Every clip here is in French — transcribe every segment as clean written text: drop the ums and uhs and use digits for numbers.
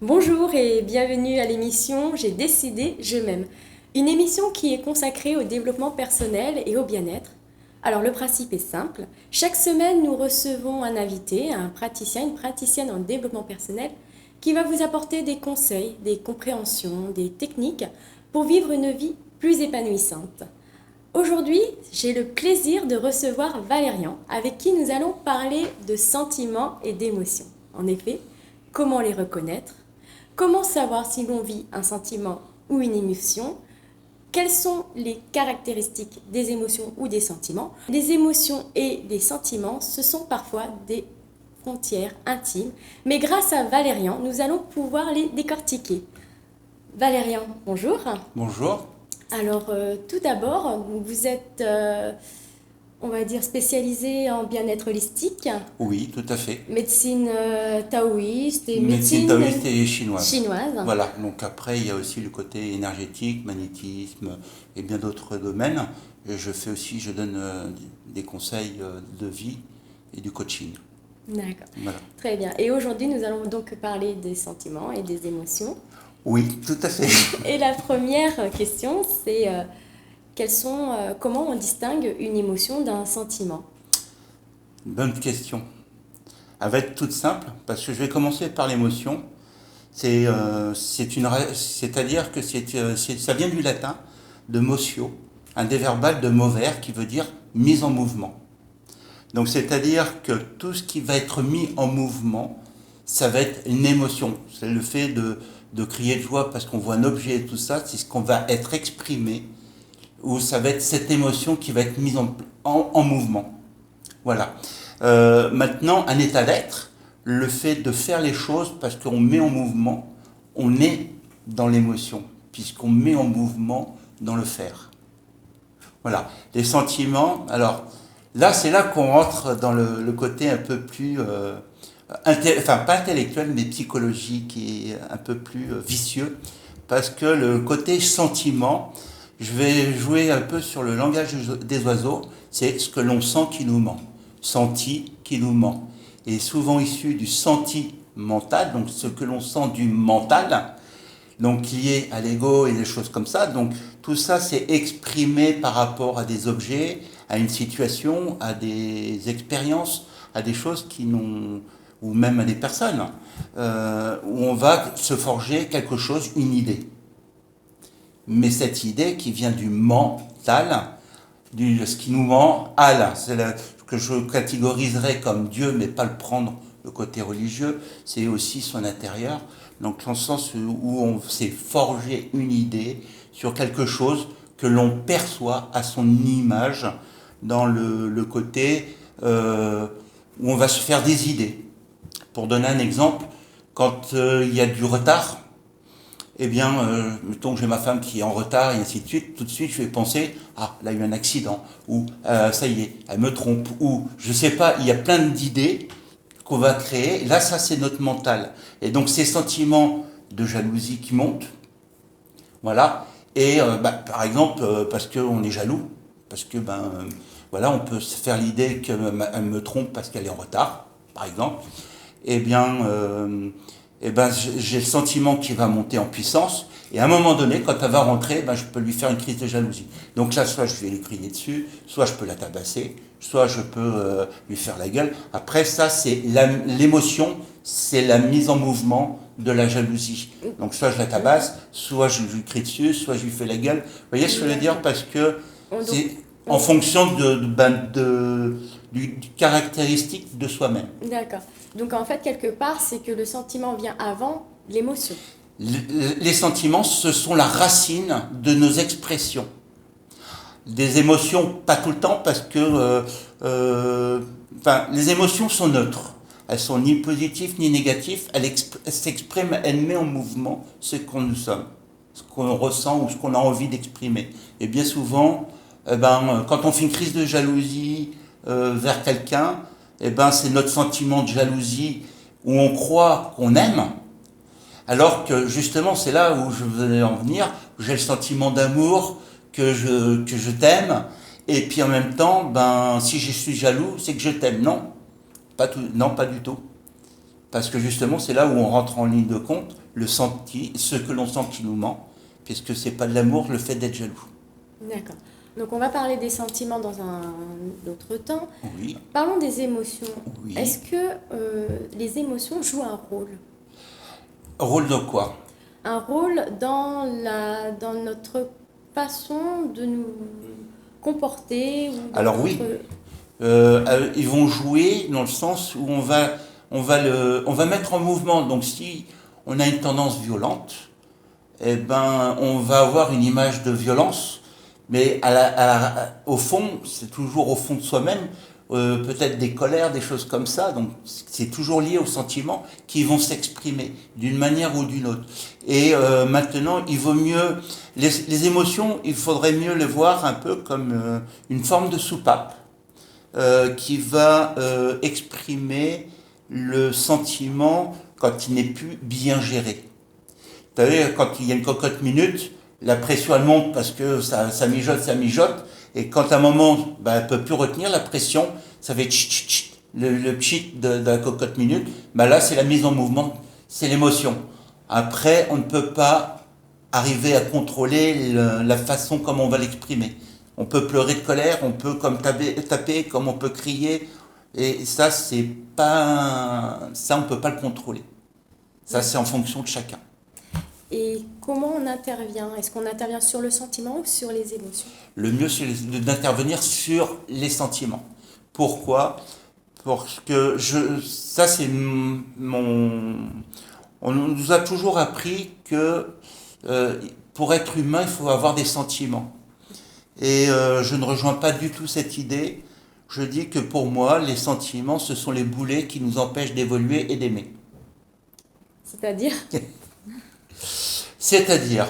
Bonjour et bienvenue à l'émission J'ai décidé, je m'aime. Une émission qui est consacrée au développement personnel et au bien-être. Alors le principe est simple. Chaque semaine, nous recevons un invité, un praticien, une praticienne en développement personnel qui va vous apporter des conseils, des compréhensions, des techniques pour vivre une vie plus épanouissante. Aujourd'hui, j'ai le plaisir de recevoir Valérian, avec qui nous allons parler de sentiments et d'émotions. En effet, comment les reconnaître? Comment savoir si l'on vit un sentiment ou une émotion? Quelles sont les caractéristiques des émotions ou des sentiments? Les émotions et les sentiments, ce sont parfois des frontières intimes, mais grâce à Valérian, nous allons pouvoir les décortiquer. Valérian, bonjour. Bonjour. Alors, tout d'abord, vous êtes, on va dire, spécialisé en bien-être holistique, Oui, tout à fait. médecine taoïste et Médecine taoïste et chinoise. chinoise. Voilà, donc après il y a aussi le côté énergétique, magnétisme et bien d'autres domaines. Et je donne des conseils de vie et du coaching. D'accord, Voilà. très bien. Et aujourd'hui, nous allons donc parler des sentiments et des émotions. Oui, tout à fait. Et la première question, c'est comment on distingue une émotion d'un sentiment? Bonne question. Elle va être toute simple parce que je vais commencer par l'émotion. C'est-à-dire que ça vient du latin, de motio, un des verbales de mover qui veut dire mise en mouvement. Donc c'est-à-dire que tout ce qui va être mis en mouvement, ça va être une émotion. C'est le fait de crier de joie parce qu'on voit un objet et tout ça, c'est ce qu'on va être exprimé, ou ça va être cette émotion qui va être mise en mouvement. Voilà. Maintenant, un état d'être, le fait de faire les choses parce qu'on met en mouvement, on est dans l'émotion, puisqu'on met en mouvement dans le faire. Voilà. Les sentiments, alors là, c'est là qu'on rentre dans le côté un peu plus, pas intellectuel, mais psychologique et un peu plus vicieux, parce que le côté sentiment, je vais jouer un peu sur le langage des oiseaux, c'est ce que l'on sent qui nous ment. Senti qui nous ment. Et souvent issu du sentimental, donc ce que l'on sent du mental, donc lié à l'ego et des choses comme ça. Donc tout ça, c'est exprimé par rapport à des objets, à une situation, à des expériences, à des choses qui n'ont, ou même à des personnes, où on va se forger quelque chose, une idée. Mais cette idée qui vient du mental, ce qui nous ment, c'est ce que je catégoriserais comme Dieu, mais pas le prendre le côté religieux, c'est aussi son intérieur. Donc dans le sens où on s'est forgé une idée sur quelque chose que l'on perçoit à son image, dans le côté où on va se faire des idées. Pour donner un exemple, quand il y a du retard, eh bien, mettons que j'ai ma femme qui est en retard et ainsi de suite, tout de suite je vais penser, ah, là il y a eu un accident, ou ça y est, elle me trompe, ou je sais pas, il y a plein d'idées qu'on va créer, et là ça c'est notre mental. Et donc ces sentiments de jalousie qui montent, voilà, et par exemple, parce qu'on est jaloux, parce que voilà, on peut se faire l'idée qu'elle me trompe parce qu'elle est en retard, par exemple, eh bien, j'ai le sentiment qu'il va monter en puissance, et à un moment donné, quand elle va rentrer, je peux lui faire une crise de jalousie. Donc là, soit je vais lui crier dessus, soit je peux la tabasser, soit je peux lui faire la gueule. Après, ça, c'est l'émotion, c'est la mise en mouvement de la jalousie. Donc soit je la tabasse, soit je lui crie dessus, soit je lui fais la gueule. Vous voyez ce que je veux dire? Parce que c'est en fonction du caractéristique de soi-même. D'accord. Donc en fait, quelque part, c'est que le sentiment vient avant l'émotion. Les sentiments, ce sont la racine de nos expressions. Des émotions, pas tout le temps, parce que les émotions sont neutres. Elles sont ni positives ni négatives. Elles s'expriment, elles mettent en mouvement ce qu'on nous sommes. ce qu'on ressent ou ce qu'on a envie d'exprimer. Et bien souvent, quand on fait une crise de jalousie vers quelqu'un, c'est notre sentiment de jalousie où on croit qu'on aime, alors que justement c'est là où je veux en venir, j'ai le sentiment d'amour, que je t'aime, et puis en même temps, si je suis jaloux, c'est que je t'aime. Non, non, pas du tout. Parce que justement, c'est là où on rentre en ligne de compte, ce que l'on sent qui nous ment, puisque c'est pas de l'amour, le fait d'être jaloux. D'accord. Donc on va parler des sentiments dans un autre temps. Oui. Parlons des émotions. Oui. Est-ce que les émotions jouent un rôle? Rôle de quoi? Un rôle dans notre façon de nous comporter ou dans Alors notre... oui, ils vont jouer dans le sens où on va mettre en mouvement. Donc si on a une tendance violente, on va avoir une image de violence, mais au fond, c'est toujours au fond de soi-même, peut-être des colères, des choses comme ça. Donc c'est toujours lié aux sentiments qui vont s'exprimer d'une manière ou d'une autre. Et maintenant, il vaut mieux les émotions, il faudrait mieux les voir un peu comme une forme de soupape qui va exprimer le sentiment quand il n'est plus bien géré. Vous savez, quand il y a une cocotte minute, la pression elle monte parce que ça mijote, et quand à un moment elle ne peut plus retenir la pression, ça fait le pchit de la cocotte minute, là c'est la mise en mouvement, c'est l'émotion. Après, on ne peut pas arriver à contrôler la façon comme on va l'exprimer. On peut pleurer de colère, on peut comme taper, comme on peut crier, et ça on peut pas le contrôler. Ça c'est en fonction de chacun. Et comment on intervient? Est-ce qu'on intervient sur le sentiment ou sur les émotions? Le mieux, c'est d'intervenir sur les sentiments. Pourquoi? Parce que ça, c'est on nous a toujours appris que pour être humain, il faut avoir des sentiments. Et je ne rejoins pas du tout cette idée. Je dis que pour moi, les sentiments, ce sont les boulets qui nous empêchent d'évoluer et d'aimer. C'est-à-dire? C'est-à-dire,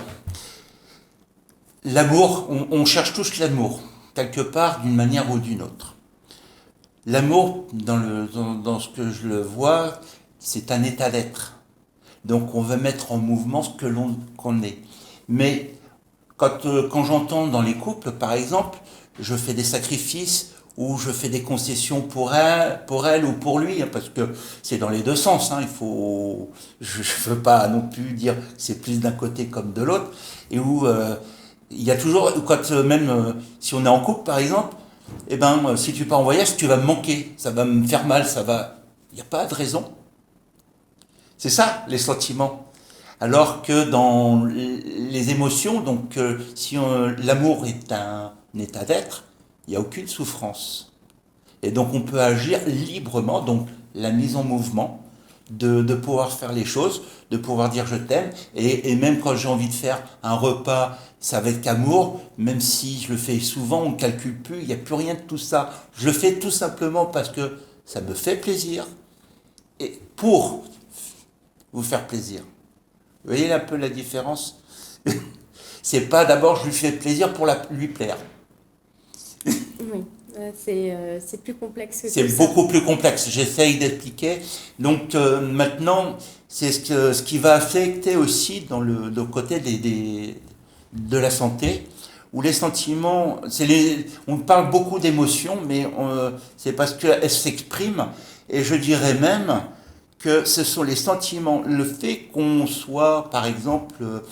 l'amour, on cherche tous l'amour, quelque part, d'une manière ou d'une autre. L'amour, dans ce que je le vois, c'est un état d'être. Donc on veut mettre en mouvement ce qu'on est. Mais quand j'entends dans les couples, par exemple, je fais des sacrifices ou je fais des concessions pour elle ou pour lui, parce que c'est dans les deux sens. Je ne veux pas non plus dire que c'est plus d'un côté comme de l'autre. Et où il y a toujours, même si on est en couple, par exemple, si tu pars en voyage, tu vas me manquer, ça va me faire mal, il n'y a pas de raison. C'est ça, les sentiments. Alors que dans les émotions, donc si l'amour est un état d'être, il n'y a aucune souffrance. Et donc on peut agir librement, donc la mise en mouvement, de pouvoir faire les choses, de pouvoir dire je t'aime, et même quand j'ai envie de faire un repas, c'est avec amour, même si je le fais souvent, on ne calcule plus, il n'y a plus rien de tout ça. Je le fais tout simplement parce que ça me fait plaisir, et pour vous faire plaisir. Vous voyez un peu la différence? C'est pas d'abord je lui fais plaisir pour lui plaire. Oui, c'est plus complexe que ça. C'est beaucoup plus complexe, j'essaye d'expliquer. Donc maintenant, c'est ce qui va affecter aussi dans le côté de la santé, où les sentiments, on parle beaucoup d'émotions, mais c'est parce qu'elles s'expriment, et je dirais même que ce sont les sentiments, le fait qu'on soit, par exemple,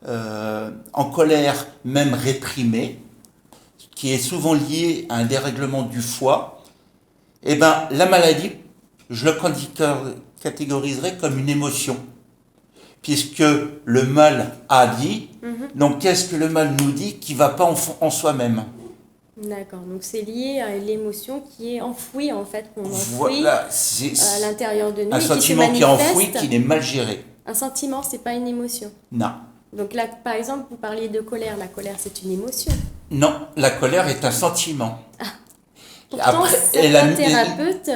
en colère, même réprimé, qui est souvent lié à un dérèglement du foie, la maladie, je le catégoriserais comme une émotion, puisque le mal a dit, donc qu'est-ce que le mal nous dit qui ne va pas en soi-même? D'accord, donc c'est lié à l'émotion qui est enfouie, en fait, qu'on enfouit voilà, à l'intérieur de nous. Un sentiment qui est enfoui, qui est mal géré. Un sentiment, c'est pas une émotion. Non. Donc là, par exemple, vous parliez de colère. La colère, c'est une émotion. Non, la colère est un sentiment. Pourtant, certains thérapeutes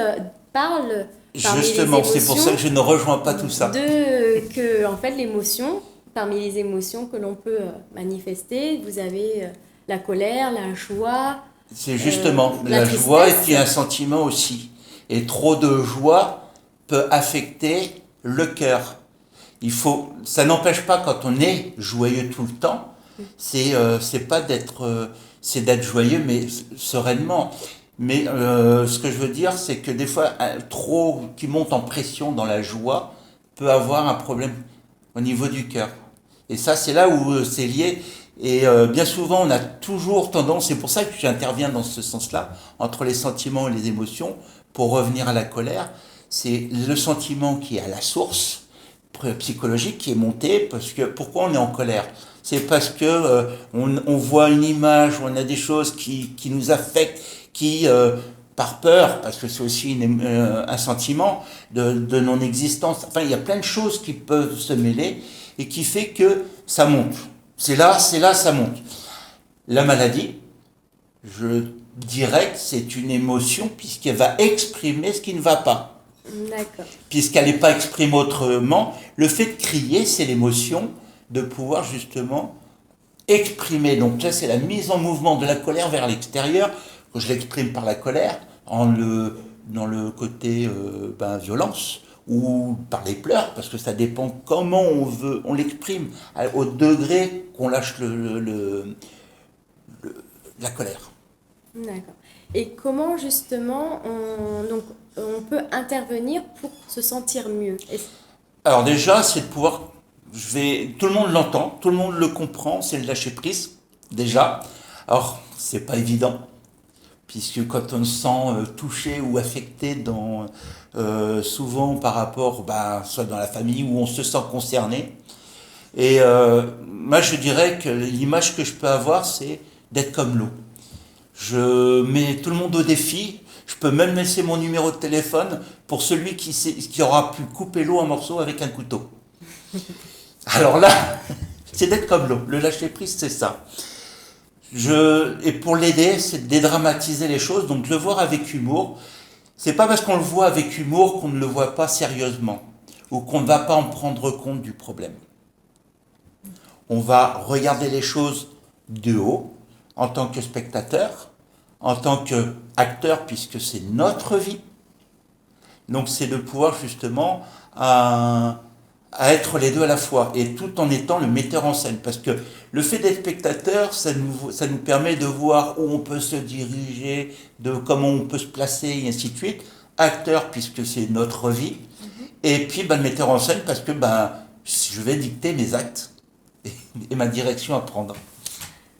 parlent justement, c'est pour ça que je ne rejoins pas tout ça. Que, en fait, l'émotion, parmi les émotions que l'on peut manifester, vous avez la colère, la joie. C'est justement, la la joie tristesse. est un sentiment aussi. Et trop de joie peut affecter le cœur. Ça n'empêche pas quand on est joyeux tout le temps, c'est pas c'est d'être joyeux, mais sereinement. Mais ce que je veux dire, c'est que des fois, trop qui monte en pression dans la joie peut avoir un problème au niveau du cœur. Et ça, c'est là où c'est lié. Et bien souvent, on a toujours tendance, c'est pour ça que j'interviens dans ce sens-là, entre les sentiments et les émotions, pour revenir à la colère. C'est le sentiment qui est à la source psychologique qui est monté, parce que pourquoi on est en colère? C'est parce que on voit une image, on a des choses qui nous affectent, par peur, parce que c'est aussi un sentiment de non-existence. Enfin, il y a plein de choses qui peuvent se mêler et qui fait que ça monte. C'est là, ça monte. La maladie, je dirais que c'est une émotion puisqu'elle va exprimer ce qui ne va pas. D'accord. Puisqu'elle n'est pas exprimée autrement, le fait de crier, c'est l'émotion de pouvoir justement exprimer. Donc là, c'est la mise en mouvement de la colère vers l'extérieur. Je l'exprime par la colère, dans le côté violence, ou par les pleurs, parce que ça dépend comment on l'exprime, au degré qu'on lâche la colère. D'accord. Et comment justement on peut intervenir pour se sentir mieux? Alors déjà, c'est de pouvoir, tout le monde l'entend, tout le monde le comprend, c'est le lâcher prise, déjà. Alors, c'est pas évident, puisque quand on se sent touché ou affecté souvent par rapport, soit dans la famille où on se sent concerné. Et moi, je dirais que l'image que je peux avoir, c'est d'être comme l'eau. Je mets tout le monde au défi. Je peux même laisser mon numéro de téléphone pour celui qui aura pu couper l'eau en morceaux avec un couteau. Alors là, c'est d'être comme l'eau. Le lâcher prise, c'est ça. Et pour l'aider, c'est de dédramatiser les choses, donc de le voir avec humour. C'est pas parce qu'on le voit avec humour qu'on ne le voit pas sérieusement ou qu'on ne va pas en prendre compte du problème. On va regarder les choses de haut en tant que spectateur, en tant qu'acteur, puisque c'est notre vie. Donc c'est de pouvoir justement à être les deux à la fois, et tout en étant le metteur en scène. Parce que le fait d'être spectateur, ça nous permet de voir où on peut se diriger, de comment on peut se placer, et ainsi de suite. Acteur, puisque c'est notre vie. Et puis le metteur en scène, parce que je vais dicter mes actes et ma direction à prendre.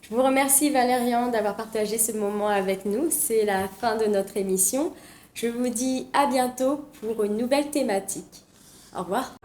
Je vous remercie Valérian d'avoir partagé ce moment avec nous. C'est la fin de notre émission. Je vous dis à bientôt pour une nouvelle thématique. Au revoir.